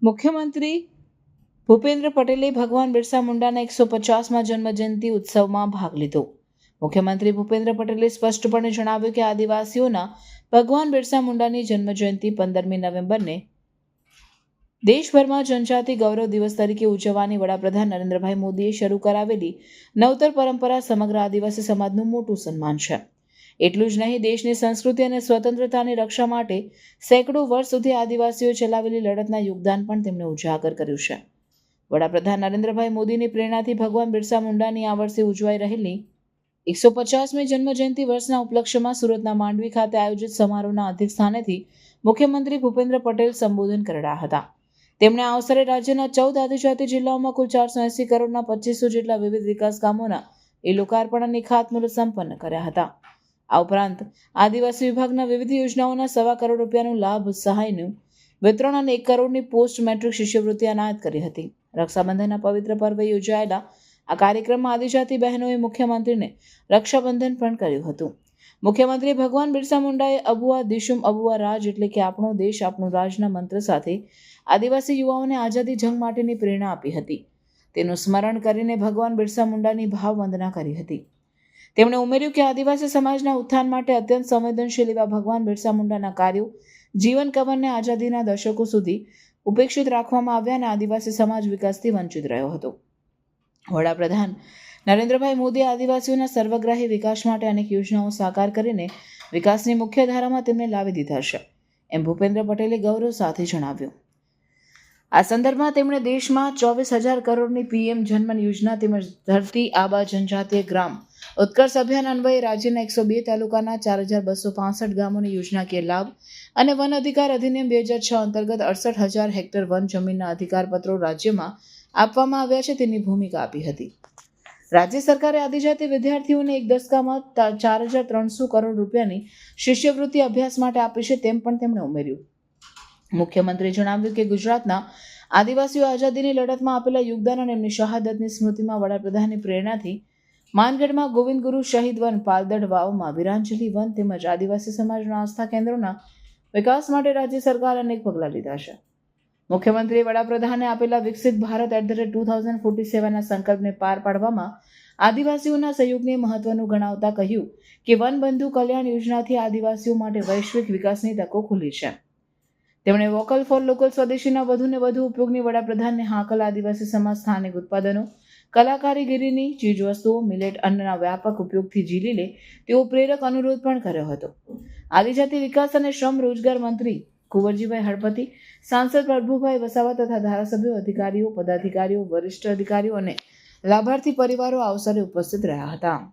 મુખ્યમંત્રી ભૂપેન્દ્ર પટેલે ભગવાન બિરસા મુંડાના 150મા જન્મજયંતિ ઉત્સવમાં ભાગ લીધો. મુખ્યમંત્રી ભૂપેન્દ્ર પટેલે સ્પષ્ટપણે જણાવ્યું કે આદિવાસીઓના ભગવાન બિરસા મુંડાની જન્મજયંતિ 15મી નવેમ્બરને દેશભરમાં જનજાતિ ગૌરવ દિવસ તરીકે ઉજવવાની વડાપ્રધાન નરેન્દ્રભાઈ મોદીએ શરૂ કરાવેલી નવતર પરંપરા સમગ્ર આદિવાસી સમાજનું મોટું સન્માન છે. એટલું જ નહીં, દેશની સંસ્કૃતિ અને સ્વતંત્રતાની રક્ષા માટે સેંકડો વર્ષ સુધી આદિવાસીઓ ચલાવેલી લડતના યોગદાન પણ તેમણે ઉજાગર કર્યું છે. વડાપ્રધાન નરેન્દ્રભાઈ મોદીની પ્રેરણાથી ભગવાન બિરસા મુંડાની આ વર્ષે ઉજવાઈ રહેલી 150મી જન્મજયંતિ વર્ષના ઉપલક્ષ્યમાં સુરતના માંડવી ખાતે આયોજિત સમારોહના અધ્યક્ષસ્થાનેથી મુખ્યમંત્રી ભૂપેન્દ્ર પટેલ સંબોધન કરી રહ્યા હતા. તેમણે આ અવસરે રાજ્યના 14 આદિજાતિ જિલ્લાઓમાં કુલ 480 કરોડના 2500 જેટલા વિવિધ વિકાસ કામોના લોકાર્પણ અને ખાતમુહૂર્ત સંપન્ન કર્યા હતા. આ ઉપરાંત આદિવાસી વિભાગના વિવિધ યોજનાઓના 1.25 કરોડ રૂપિયાનું લાભ સહાયનું વિતરણ અને 1 કરોડની પોસ્ટ મેટ્રિક શિષ્યવૃત્તિ એનાયત કરી હતી. રક્ષાબંધનના પવિત્ર પર્વે યોજાયેલા આ કાર્યક્રમમાં આદિજાતિ બહેનોએ મુખ્યમંત્રીને રક્ષાબંધન પણ કર્યું હતું. મુખ્યમંત્રી ભગવાન બિરસા મુંડાએ અબુઆ દિશુમ અબુઆ રાજ એટલે કે આપણો દેશ આપણું રાજના મંત્ર સાથે આદિવાસી યુવાઓને આઝાદી જંગ માટેની પ્રેરણા આપી હતી. તેનું સ્મરણ કરીને ભગવાન બિરસા મુંડાની ભાવવંદના કરી હતી. તેમણે ઉમેર્યું કે આદિવાસી સમાજના ઉત્થાન માટે અત્યંત સંવેદનશીલ એવા ભગવાન બિરસા મુંડાના કાર્યો જીવન કવનને આઝાદીના દશકો સુધી ઉપેક્ષિત રાખવામાં આવ્યા અને આદિવાસી સમાજ વિકાસથી વંચિત રહ્યો હતો. વડાપ્રધાન નરેન્દ્રભાઈ મોદીએ આદિવાસીઓના સર્વગ્રાહી વિકાસ માટે અનેક યોજનાઓ સાકાર કરીને વિકાસની મુખ્ય ધારામાં તેમને લાવી દીધા છે, એમ ભૂપેન્દ્ર પટેલે ગૌરવ સાથે જણાવ્યું. આ સંદર્ભમાં તેમણે દેશમાં 24,000 કરોડની પીએમ જનમન યોજના તેમજ ધરતી આબા જનજાતીય ગ્રામ ઉત્કર્ષ અભિયાન અન્વયે રાજ્યના 102 તાલુકાના 4,265 ગામોને યોજનાકીય લાભ અને વન અધિકાર અધિનિયમ 2006 અંતર્ગત 68,000 હેક્ટર વન જમીનના અધિકારપત્રો રાજ્યમાં આપવામાં આવ્યા છે તેની ભૂમિકા આપી હતી. રાજ્ય સરકારે આદિજાતિ વિદ્યાર્થીઓને એક દસકામાં 4,300 કરોડ રૂપિયાની શિષ્યવૃત્તિ અભ્યાસ માટે આપી છે તેમ પણ તેમણે ઉમેર્યું. મુખ્યમંત્રીએ જણાવ્યું કે ગુજરાતના આદિવાસીઓ આઝાદીની લડતમાં આપેલા યોગદાન અને એમની શહાદતની સ્મૃતિમાં વડાપ્રધાનની પ્રેરણાથી માનગઢમાં ગોવિંદ ગુરુ શહીદ વન, પાલદડ વાવમાં વિરાંજલી વન તેમજ આદિવાસી સમાજના આસ્થા કેન્દ્રોના વિકાસ માટે રાજ્ય સરકાર અનેક પગલાં લીધા છે. મુખ્યમંત્રીએ વડાપ્રધાને આપેલા વિકસિત ભારત @2047ના સંકલ્પને પાર પાડવામાં આદિવાસીઓના સહયોગને મહત્વનું ગણાવતા કહ્યું કે વનબંધુ કલ્યાણ યોજનાથી આદિવાસીઓ માટે વૈશ્વિક વિકાસની તકો ખુલી છે. તેમણે વોકલ ફોર લોકલ સ્વદેશીના વધુને વધુ ઉપયોગની વડાપ્રધાનને હાકલ આદિવાસી સમાજ સ્થાનિક ઉત્પાદનો, કલાકારીગીરીની ચીજવસ્તુઓ, મિલેટ અન્નના વ્યાપક ઉપયોગથી ઝીલી લે તેવો પ્રેરક અનુરોધ પણ કર્યો હતો. આદિજાતિ વિકાસ અને શ્રમ રોજગાર મંત્રી કુંવરજીભાઈ હળપતિ, સાંસદ પ્રભુભાઈ વસાવા તથા ધારાસભ્યો, અધિકારીઓ, પદાધિકારીઓ, વરિષ્ઠ અધિકારીઓ અને લાભાર્થી પરિવારો આ અવસરે ઉપસ્થિત રહ્યા હતા.